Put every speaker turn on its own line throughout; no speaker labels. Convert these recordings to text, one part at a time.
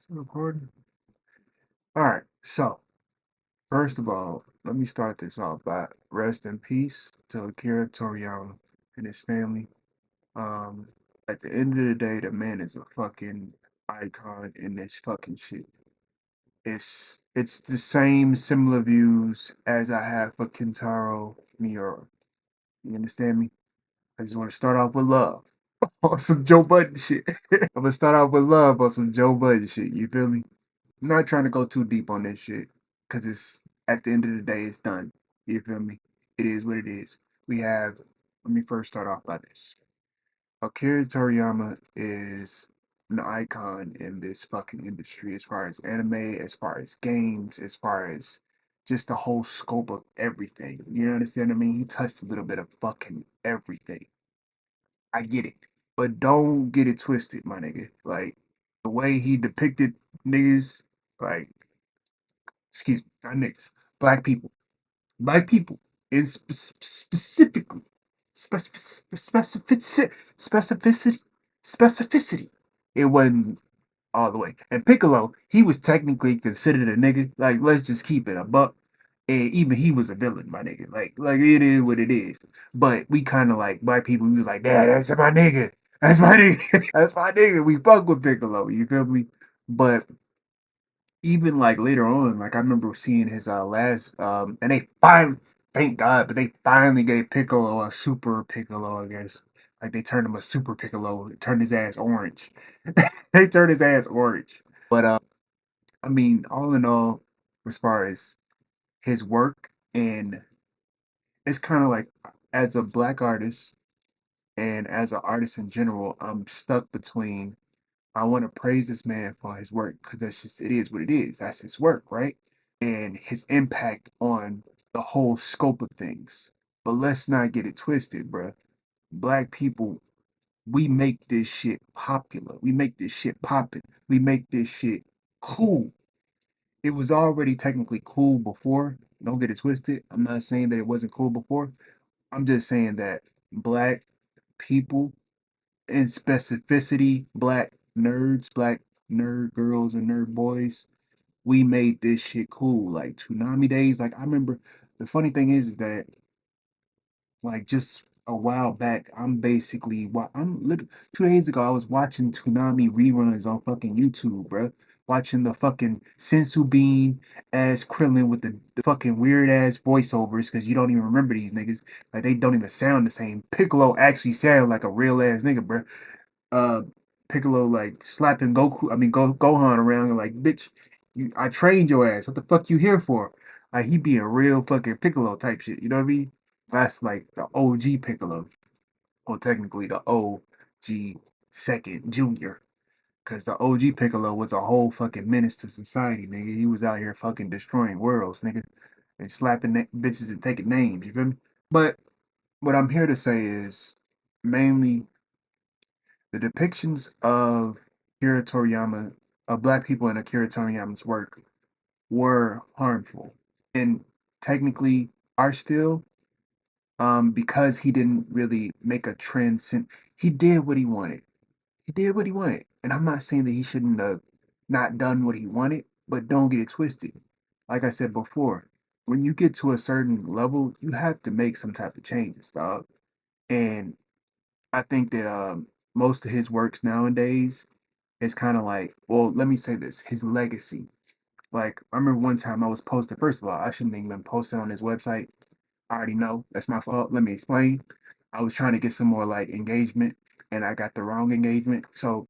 Still recording? All right. So, first of all, let me start this off by rest in peace to Akira Toriyama and his family. Um, at the end of the day, the man is a fucking icon in this fucking shit. It's the same similar views as I have for Kentaro Miura. You understand me? I just want to start off with love on some Joe Budden shit. I'm gonna start off with love on some Joe Budden shit. You feel me? I'm not trying to go too deep on this shit because it's at the end of the day, it's done. You feel me? It is what it is. We have. Let me first start off by this. Akira Toriyama is an icon in this fucking industry as far as anime, as far as games, as far as just the whole scope of everything. You understand what I mean? He touched a little bit of fucking everything. I get it. But don't get it twisted, my nigga. Like, the way he depicted niggas, like, excuse me, not niggas, black people, black people, and specifically, specificity, specificity. It wasn't all the way. And Piccolo, he was technically considered a nigga. Like, let's just keep it a buck. And even he was a villain, my nigga. Like it is what it is. But we kind of like black people. We was like, Dad, that's my nigga. That's my nigga. That's my nigga. We fuck with Piccolo. You feel me? But even like later on, like I remember seeing his last and they finally, thank God, but they finally gave Piccolo a super Piccolo, I guess. Like they turned him a super Piccolo, turned his ass orange. They turned his ass orange. But I mean, all in all, as far as his work, and it's kind of like as a black artist and as an artist in general, I'm stuck between I want to praise this man for his work because that's just it is what it is. That's his work, right? And his impact on the whole scope of things. But let's not get it twisted, bruh. Black people, we make this shit popular. We make this shit poppin'. We make this shit cool. It was already technically cool before. Don't get it twisted. I'm not saying that it wasn't cool before. I'm just saying that black people in specificity, black nerds, black nerd girls and nerd boys, we made this shit cool. Like Toonami days. Like I remember the funny thing is that like just a while back, I'm basically I'm 2 days ago I was watching Toonami reruns on fucking YouTube, bro. Watching the fucking Sensu Bean as Krillin with the fucking weird ass voiceovers because you don't even remember these niggas. Like they don't even sound the same. Piccolo actually sound like a real ass nigga, bro. uh Piccolo like slapping Goku, I mean Gohan around and like, bitch, I trained your ass. What the fuck you here for? Like he being real fucking Piccolo type shit. You know what I mean? That's like the OG Piccolo, or technically the OG second junior. Cause the OG Piccolo was a whole fucking menace to society, nigga. He was out here fucking destroying worlds, nigga, and slapping bitches and taking names. You feel me? But what I'm here to say is mainly the depictions of Akira Toriyama, of black people in Akira Toriyama's work, were harmful and technically are still, because he didn't really make a transcend. He did what he wanted. He did what he wanted. And I'm not saying that he shouldn't have not done what he wanted, but don't get it twisted. Like I said before, when you get to a certain level, you have to make some type of changes, dog. And I think that most of his works nowadays is kind of like, well, let me say this, his legacy. Like, I remember one time I was posted, first of all, I shouldn't even been posted on his website. I already know that's my fault. Let me explain. I was trying to get some more like engagement and I got the wrong engagement. So,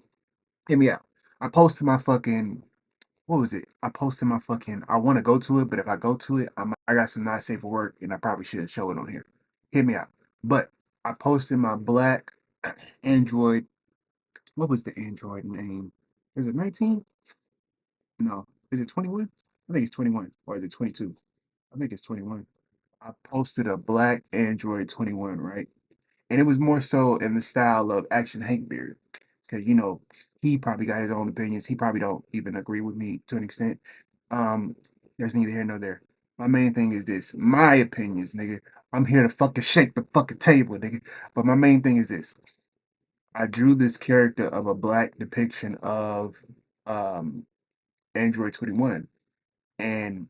hear me out. I posted my fucking, what was it? I posted my fucking, I want to go to it, but if I go to it, I got some not safe for work and I probably shouldn't show it on here. Hear me out. But I posted my black Android. What was the Android name? Is it 19? No. Is it 21? I think it's 21. Or is it 22? I think it's 21. I posted a black Android 21, right? And it was more so in the style of Action Hank Beard. Because, he probably got his own opinions. He probably don't even agree with me to an extent. Um, there's neither here nor there. My main thing is this. My opinions, nigga. I'm here to fucking shake the fucking table, nigga. But my main thing is this. I drew this character of a black depiction of Android 21, and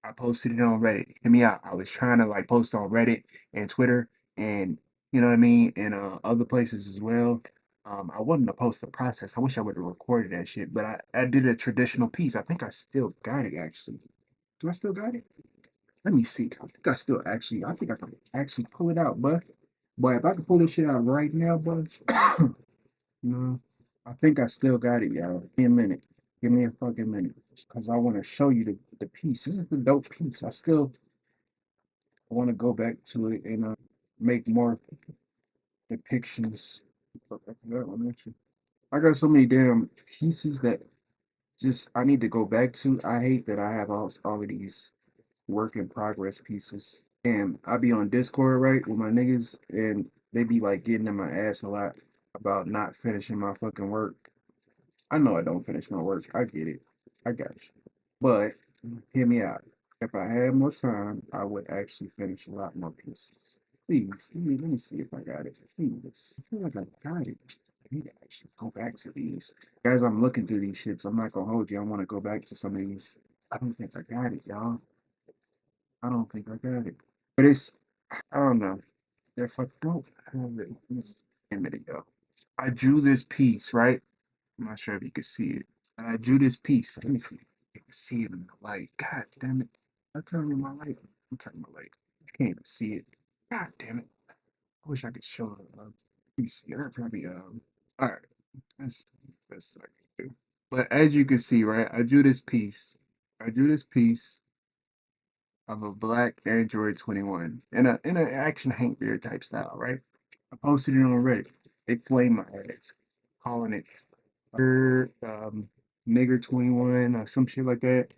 I posted it on Reddit. Hear me out. I was trying to like post on Reddit and Twitter and you know what I mean, and other places as well. I wanted to post the process. I wish I would have recorded that shit, but I did a traditional piece. I think I still got it actually. Do I still got it? Let me see. I think I still actually. I think I can actually pull it out, but boy, if I can pull this shit out right now, bud. No, I think I still got it, y'all. Give me a minute. Give me a fucking minute. Because I want to show you the piece. This is the dope piece. I still want to go back to it and make more depictions. Fuck, I forgot one, actually. I got so many damn pieces that just I need to go back to. I hate that I have all of these work in progress pieces. And I be on Discord, right, with my niggas, and they be like getting in my ass a lot about not finishing my fucking work. I know I don't finish my work. I get it. I got you. But hear me out. If I had more time, I would actually finish a lot more pieces. Please, let me see if I got it. Please. I feel like I got it. I need to actually go back to these. Guys, I'm looking through these shits. I'm not gonna hold you. I want to go back to some of these. I don't think I got it, y'all. I don't think I got it. But it's, I don't know. If I don't have it, it's a minute ago. I drew this piece, right? I'm not sure if you could see it. And I drew this piece. Let me see. You can see it in the light. God damn it. I'm telling you my light. I'm telling you my light. You can't even see it. God damn it. I wish I could show it. Let me see. I probably all right. That's that's what I can do. But as you can see, right, I drew this piece. I drew this piece of a black Android 21 in an action Hank Beer type style, right? I posted it on Reddit. They flamed my ass, calling it nigger 21 or some shit like that.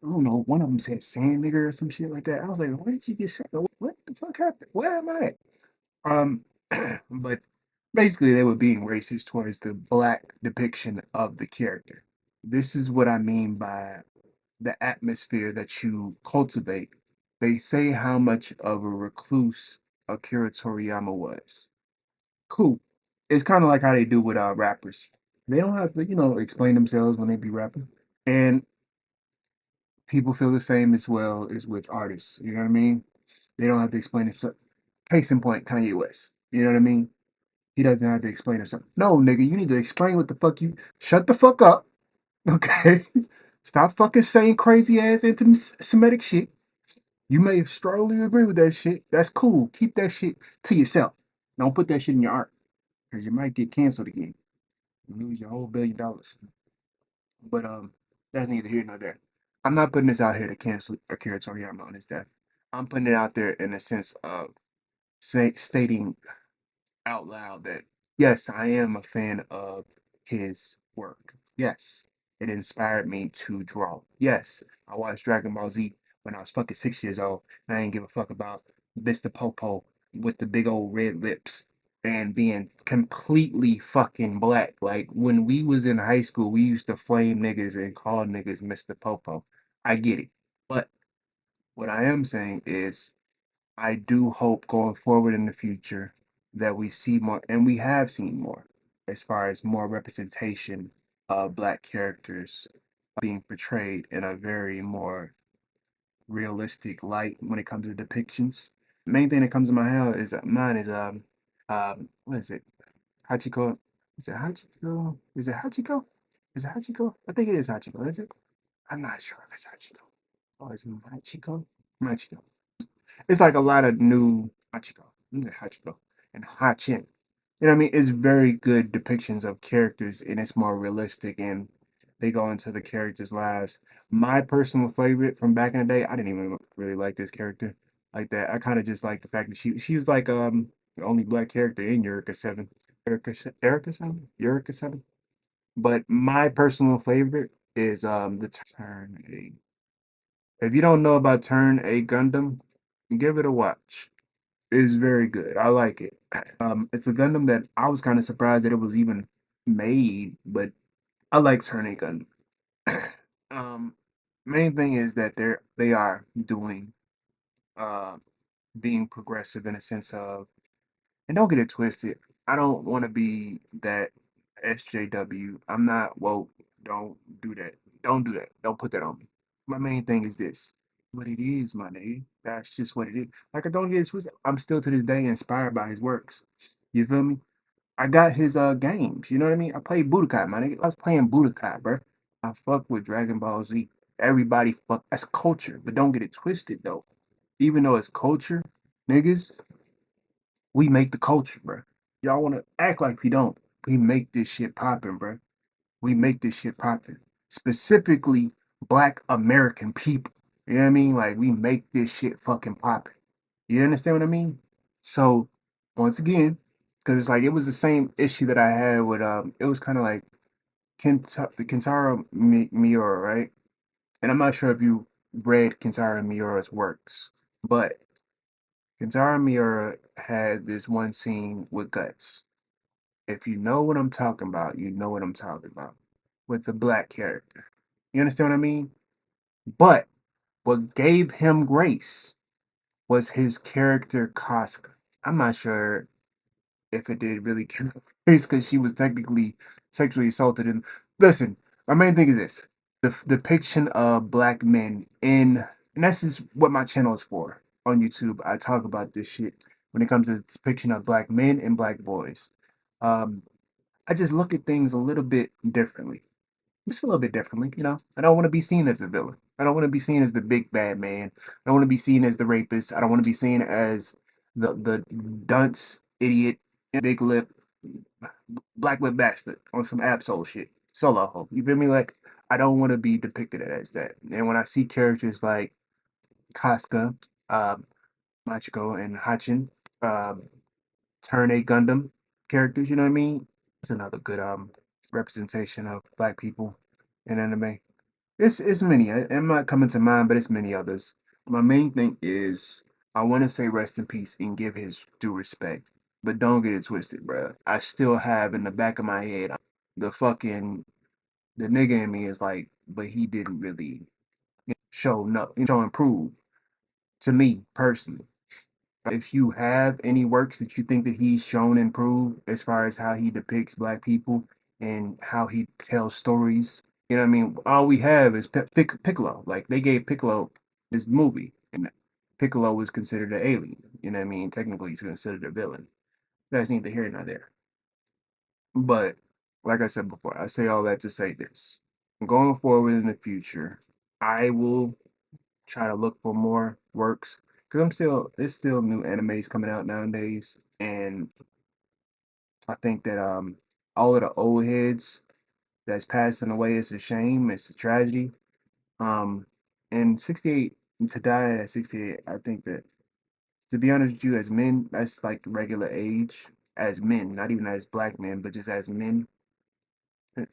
I don't know. One of them said sand nigger or some shit like that. I was like, where did you get sand? What the fuck happened? Where am I at? Um, but basically, they were being racist towards the black depiction of the character. This is what I mean by the atmosphere that you cultivate. They say how much of a recluse Akira Toriyama was. Cool. It's kind of like how they do with rappers. They don't have to, explain themselves when they be rapping. And people feel the same as well as with artists. You know what I mean? They don't have to explain themselves. Case in point, Kanye West. You know what I mean? He doesn't have to explain himself. No, nigga, you need to explain what the fuck you. Shut the fuck up. Okay? Stop fucking saying crazy ass anti-Semitic shit. You may strongly agree with that shit. That's cool. Keep that shit to yourself. Don't put that shit in your art. Because you might get canceled again. You lose your whole $1 billion. But that's neither here nor there. I'm not putting this out here to cancel Akira Toriyama on his death. I'm putting it out there in a sense of stating out loud that yes, I am a fan of his work. Yes, it inspired me to draw. Yes, I watched Dragon Ball Z when I was fucking 6 years old, and I didn't give a fuck about Mr. Popo with the big old red lips and being completely fucking black. Like when we was in high school, we used to flame niggas and call niggas Mr. Popo. I get it. But what I am saying is I do hope going forward in the future that we see more, and we have seen more, as far as more representation of black characters being portrayed in a very more realistic light when it comes to depictions. The main thing that comes to my head is mine is what is it? Hachiko. Is it Hachiko? Is it Hachiko? Is it Hachiko? I think it is Hachiko. Is it? I'm not sure if it's Hachiko. Oh, is it Hachiko? Hachiko. It's like a lot of new Hachiko and Hachin. You know what I mean? It's very good depictions of characters and it's more realistic and they go into the characters' lives. My personal favorite from back in the day, I didn't even really like this character like that. I kind of just like the fact that she was like the only black character in Eureka 7. Eureka 7? Eureka 7? But my personal favorite is the Turn A. If you don't know about Turn A Gundam, give it a watch. It's very good. I like it. It's a Gundam that I was kind of surprised that it was even made, but I like Turn A Gundam. um, Main thing is that they are doing uh being progressive in a sense of, and don't get it twisted. I don't want to be that SJW. I'm not woke. Don't do that. Don't do that. Don't put that on me. My main thing is this. What it is, my nigga. That's just what it is. Like I don't get it twisted. I'm still to this day inspired by his works. You feel me? I got his games. You know what I mean? I played Budokai, my nigga. I was playing Budokai, bro. I fuck with Dragon Ball Z. Everybody fuck. That's culture, but don't get it twisted though. Even though it's culture, niggas, we make the culture, bro. Y'all want to act like we don't. We make this shit poppin', bro. We make this shit poppin'. Specifically, Black American people. You know what I mean? Like we make this shit fucking poppin'. You understand what I mean? So once again, because it's like it was the same issue that I had with it was kind of like Kentaro Miura, right? And I'm not sure if you read Kentaro Miura's works, but Kentaro Miura had this one scene with Guts. If you know what I'm talking about, you know what I'm talking about. With the black character. You understand what I mean? But what gave him grace was his character Casca. I'm not sure if it did really give him grace because she was technically sexually assaulted. And listen, my main thing is this: the depiction of black men and this is what my channel is for on YouTube. I talk about this shit when it comes to depiction of black men and black boys. Um, I just look at things a little bit differently, just a little bit differently, you know. I don't want to be seen as a villain. I don't want to be seen as the big bad man. I don't want to be seen as the rapist. I don't want to be seen as the dunce idiot, big lip, black lip bastard on some absol shit. Solo hope. You feel me? Like I don't want to be depicted as that. And when I see characters like Casca, um, Machiko, and Hachin, um, Turn A Gundam characters, you know what I mean? It's another good representation of black people in anime. It's many. I'm not coming to mind, but it's many others. My main thing is I want to say rest in peace and give his due respect, but don't get it twisted, bro. I still have in the back of my head the fucking the nigga in me is like, but he didn't really show no show improve to me personally. If you have any works that you think that he's shown improve as far as how he depicts black people and how he tells stories, you know what I mean? All we have is Piccolo. Like they gave Piccolo this movie, and Piccolo was considered an alien. You know what I mean? Technically, he's considered a villain. That's neither here nor there. But like I said before, I say all that to say this: going forward in the future, I will try to look for more works because there's still new animes coming out nowadays, and I think that all of the old heads that's passing away is a shame. It's a tragedy. Um, and 68 to die at 68, I think that to be honest with you, as men, that's like regular age as men, not even as black men, but just as men,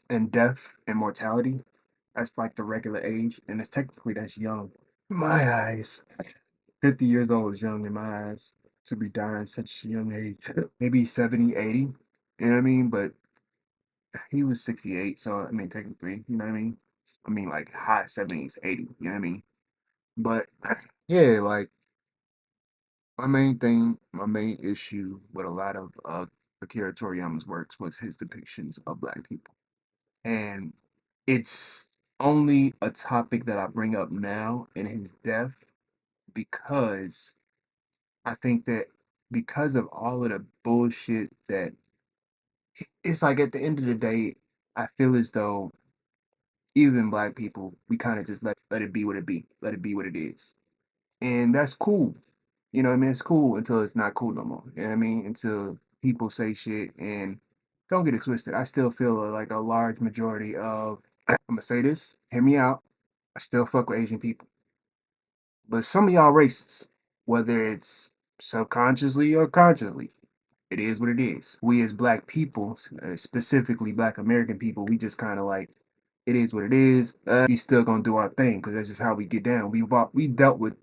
and death and mortality. That's like the regular age, and it's technically that's young. My eyes. 50 years old is young in my eyes to be dying at such a young age. Maybe 70, 80. You know what I mean? But he was 68, so I mean, technically, you know what I mean? I mean, like high 70s, 80, you know what I mean? But yeah, like my main issue with a lot of Akira Toriyama's works was his depictions of black people. And it's only a topic that I bring up now in his death because I think that because of all of the bullshit that it's like at the end of the day, I feel as though even black people, we kind of just let it be what it be, let it be what it is, and that's cool. You know what I mean? It's cool until it's not cool no more. You know what I mean? Until people say shit and don't get it twisted. I still feel like a large majority of I'm gonna say this. Hear me out. I still fuck with Asian people, but some of y'all racist, whether it's subconsciously or consciously. It is what it is. We as black people, specifically black American people, we just kind of like, it is what it is. We still gonna do our thing because that's just how we get down. We dealt with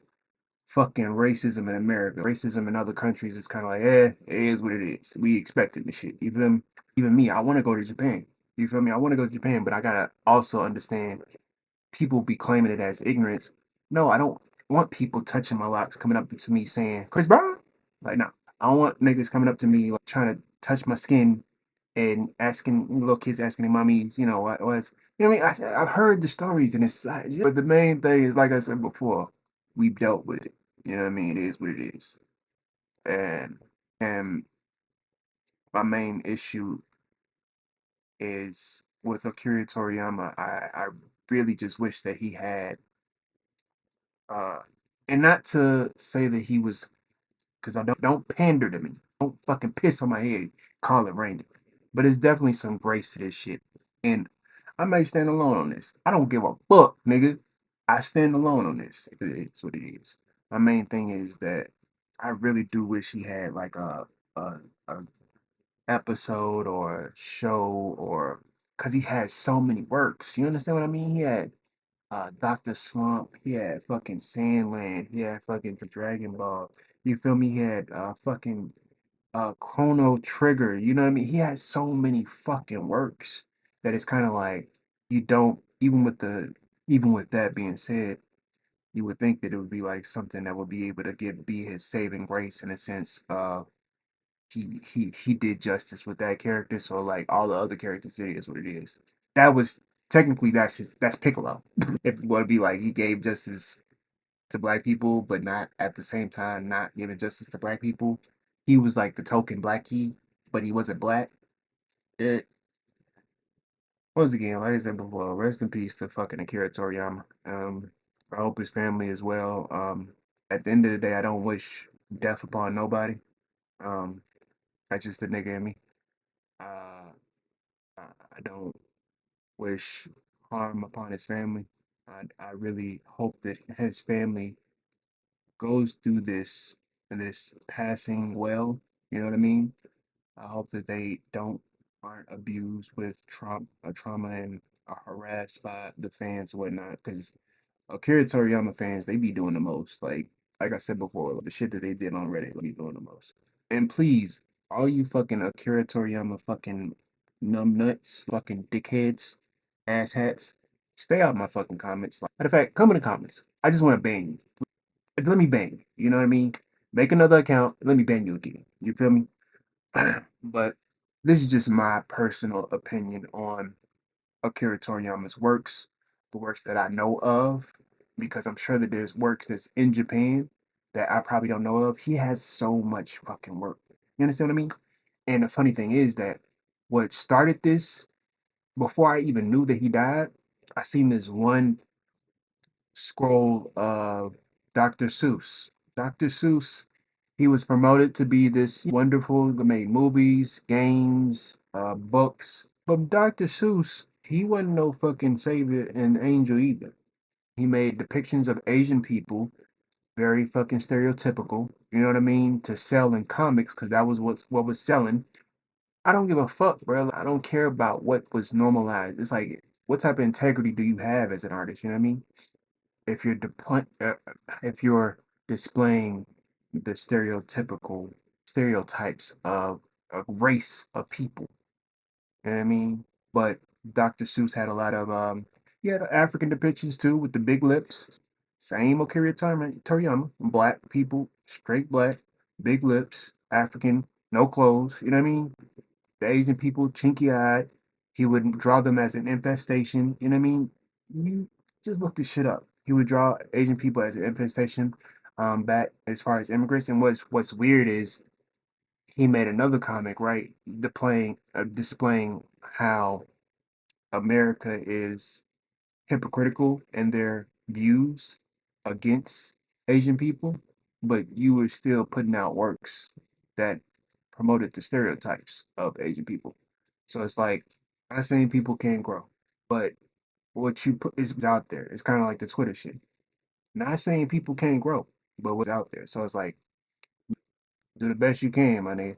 fucking racism in America. Racism in other countries is kind of like, it is what it is. We expected the shit. You feel me? Even me, I want to go to Japan. You feel me? I want to go to Japan, but I gotta also understand people be claiming it as ignorance. No, I don't want people touching my locks, coming up to me saying, Chris Brown? Like, no. I don't want niggas coming up to me like trying to touch my skin and asking little kids asking their mommies, what was, what I mean? I've heard the stories and but the main thing is, like I said before, we've dealt with it. You know what I mean? It is what it is. And and my main issue is with Akira Toriyama. I really just wish that he had, uh, and not to say that he was, because I don't pander to me. Don't fucking piss on my head, call it raining. But it's definitely some grace to this shit. And I may stand alone on this. I don't give a fuck, nigga. I stand alone on this. It's what it is. My main thing is that I really do wish he had like a episode or show, or because he had so many works. You understand what I mean? He had Dr. Slump, he had fucking Sandland, he had fucking Dragon Ball. You feel me? He had fucking Chrono Trigger. You know what I mean? He had so many fucking works that it's kind of like you don't even with that being said, you would think that it would be like something that would be able to be his saving grace in a sense. He did justice with that character, so like all the other characters, it is what it is. That was technically that's Piccolo. If you want to be like he gave justice to black people, but not at the same time not giving justice to black people. He was like the token blackie, but he wasn't black. It once again, like I said before, rest in peace to fucking Akira Toriyama. I hope his family as well. At the end of the day, I don't wish death upon nobody. Um, that's just the nigga in me. Uh, I don't wish harm upon his family. I really hope that his family goes through this passing well. You know what I mean? I hope that they aren't abused with trauma and are harassed by the fans and whatnot. Because Akira Toriyama fans, they be doing the most. Like I said before, like, the shit that they did on Reddit, they be doing the most. And please, all you fucking Akira Toriyama fucking numbnuts, fucking dickheads, asshats, stay out of my fucking comments. Like, matter of fact, come in the comments. I just want to ban you. Let me ban you. You know what I mean? Make another account. Let me ban you again. You feel me? But this is just my personal opinion on Akira Toriyama's works, the works that I know of, because I'm sure that there's works that's in Japan that I probably don't know of. He has so much fucking work. You understand what I mean? And the funny thing is that what started this, before I even knew that he died, I seen this one scroll of Dr. Seuss. Dr. Seuss, he was promoted to be this wonderful, he made movies, games, books. But Dr. Seuss, he wasn't no fucking savior and angel either. He made depictions of Asian people, very fucking stereotypical, you know what I mean, to sell in comics because that was what was selling. I don't give a fuck, bro. I don't care about what was normalized. It's like, what type of integrity do you have as an artist? You know what I mean? if you're if you're displaying the stereotypical stereotypes of a race of people, you know what I mean? But Dr. Seuss had a lot of he had African depictions too with the big lips. Same Akira Toriyama, black people, straight black, big lips, African, no clothes. You know what I mean? The Asian people, chinky eyed. He would draw them as an infestation. You know what I mean? You just look this shit up. He would draw Asian people as an infestation, back as far as immigrants. And what's weird is he made another comic, right? Displaying how America is hypocritical in their views against Asian people, but you were still putting out works that promoted the stereotypes of Asian people. So it's like, I'm not saying people can't grow, but what you put is out there. It's kind of like the Twitter shit. Not saying people can't grow, but what's out there. So it's like, do the best you can, my nigga.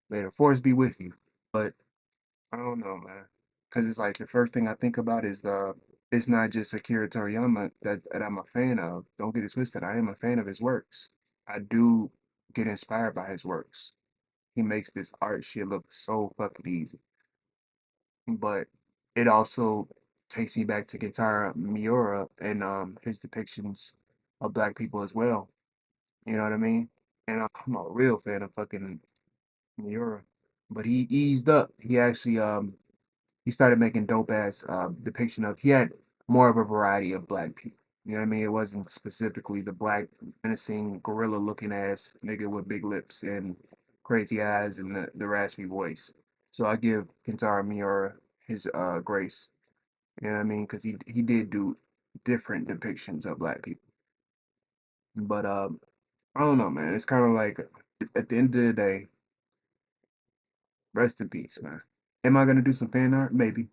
May the force be with you. But I don't know, man. Because it's like the first thing I think about is it's not just Akira Toriyama that I'm a fan of. Don't get it twisted. I am a fan of his works. I do get inspired by his works. He makes this art shit look so fucking easy. But it also takes me back to Guitar Miura and his depictions of black people as well. You know what I mean? And I'm a real fan of fucking Miura. but he eased up. He actually he started making dope ass depiction of. He had more of a variety of black people. You know what I mean? It wasn't specifically the black menacing gorilla looking ass nigga with big lips and crazy eyes and the raspy voice. So I give Kentaro Miura his grace. You know what I mean? Because he did do different depictions of black people. But I don't know, man. It's kind of like at the end of the day, rest in peace, man. Am I gonna do some fan art? Maybe.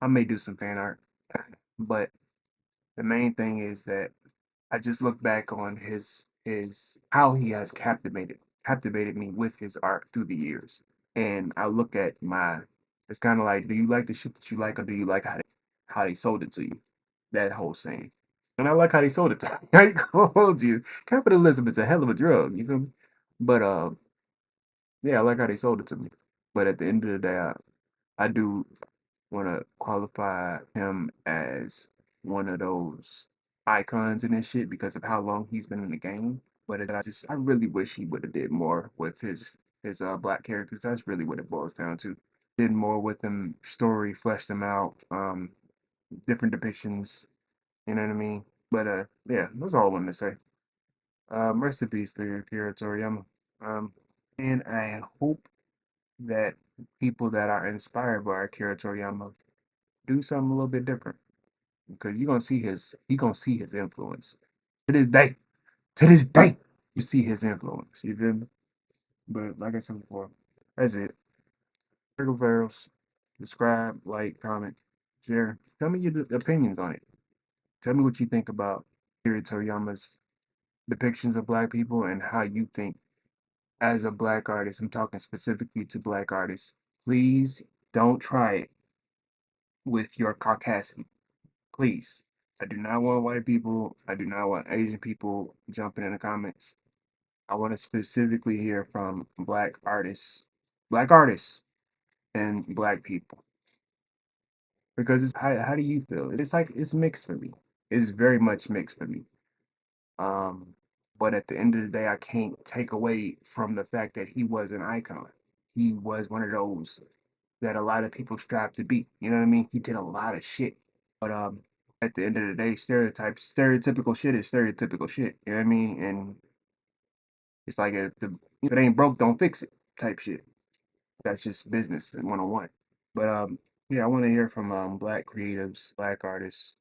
I may do some fan art, but the main thing is that I just look back on his how he has captivated me with his art through the years. And I look at my it's kind of like, do you like the shit that you like, or do you like how they sold it to you? That whole saying. And I like how they sold it to me. I ain't gonna hold you. Capitalism is a hell of a drug, you feel me? But yeah, I like how they sold it to me. But at the end of the day, I do want to qualify him as one of those icons in this shit because of how long he's been in the game. But I really wish he would have did more with his black characters. That's really what it boils down to. Did more with them, story, fleshed them out, different depictions. You know what I mean? But yeah, that's all I wanted to say. Rest in peace to Akira Toriyama. Um, and I hope that people that are inspired by Akira Toriyama do something a little bit different because you gonna see his influence to this day. To this day, you see his influence. You feel me? But like I said before, that's it. Trickle Barrels, subscribe, like, comment, share. Tell me your opinions on it. Tell me what you think about Akira Toriyama's depictions of black people and how you think as a black artist. I'm talking specifically to black artists. Please don't try it with your Caucasian. Please. I do not want white people. I do not want Asian people jumping in the comments. I want to specifically hear from black artists, and black people. Because how do you feel? It's like it's mixed for me. It's very much mixed for me. Um, but at the end of the day, I can't take away from the fact that he was an icon. He was one of those that a lot of people strive to be. You know what I mean? He did a lot of shit. But at the end of the day, stereotypical shit is stereotypical shit. You know what I mean? And it's like if it ain't broke, don't fix it type shit. That's just business 101. But yeah, I want to hear from black creatives, black artists.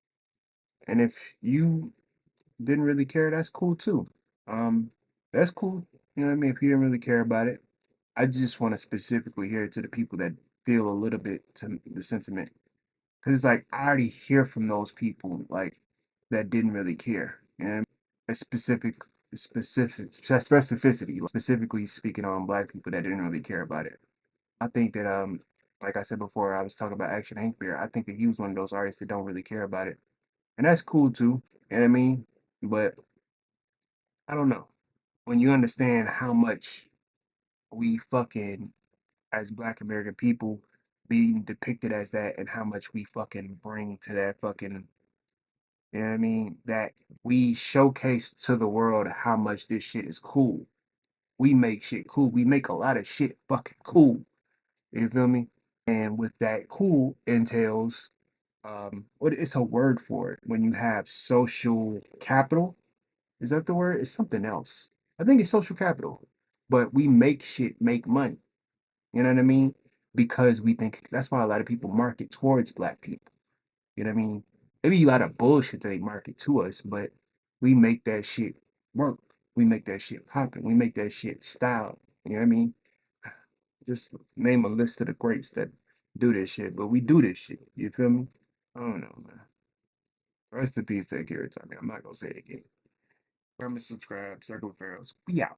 And if you didn't really care, that's cool too. Um, that's cool. You know what I mean? If you didn't really care about it, I just want to specifically hear it to the people that feel a little bit to the sentiment. Because it's like I already hear from those people like that didn't really care. You know what I mean? A specificity, like, specifically speaking on black people that didn't really care about it. I think that like I said before, I was talking about Action Hank Beer. I think that he was one of those artists that don't really care about it. And that's cool too. You know what I mean? But I don't know. When you understand how much we fucking as black American people being depicted as that and how much we fucking bring to that fucking, you know what I mean? That we showcase to the world how much this shit is cool. We make shit cool. We make a lot of shit fucking cool. You feel me? And with that cool entails what it's a word for it when you have social capital. Is that the word? It's something else. I think it's social capital. But we make shit make money. You know what I mean? Because we think that's why a lot of people market towards black people. You know what I mean? Maybe a lot of bullshit that they market to us, but we make that shit work. We make that shit poppin'. We make that shit style. You know what I mean? Just name a list of the greats that do this shit, but we do this shit. You feel me? I don't know, man. Rest in peace to Akira Toriyama. I'm not gonna say it again. Remember, subscribe, Circle of Pharaohs. We out.